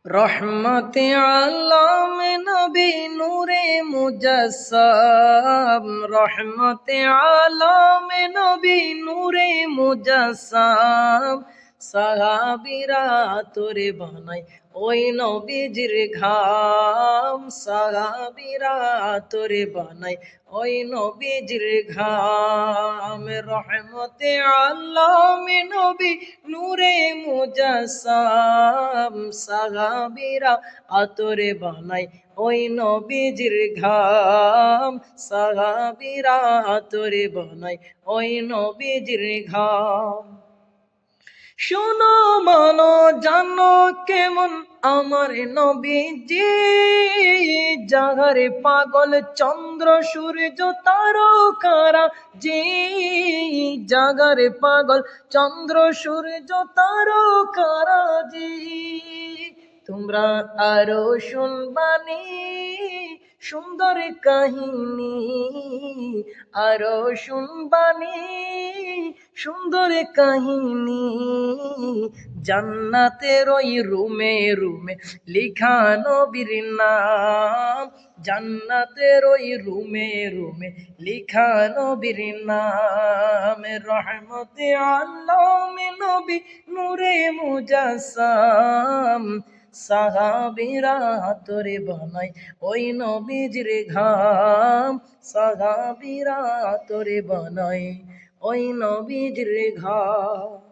রহমতে আলম নবী নূরে মুজাসসাম, রহমতে আলম নবী নূরে মুজাসসাম। সাহাবীরা তোরে বানাই ওই নবীজির ঘাম, সাহাবীরা তোরে বানাই ওই নবীজির ঘাম। রহমতে আলম নবী নূরে মুজাসসাম, সাহাবীরা আতরে বানাই ওই নবীজির ঘাম, সাহাবীরা আতরে বানাই ওই নবীজির ঘাম। শোনো মানো জানো কেমন আমার নবীজি, জাগারে পাগল চন্দ্র সূর্য তারকারা জি, জাগারে পাগল চন্দ্র সূর্য তারকারা জি। তোমরা আরো শুনবানি সুন্দর কাহিনী, আরো শুনবানি সুন্দর কাহিনী। জান্নাতের ওই রুমে রুমে লিখা নবীর নাম, জান্নাতের ওই রুমে রুমে লিখা নবীর নাম। রহমতে আলম নবী নূরে মুজাসসাম, সাহাবীরা তোরে বানাই ওই নবীজির ঘাম, সাহাবীরা তোরে বানাই ওই নবীজির ঘাম।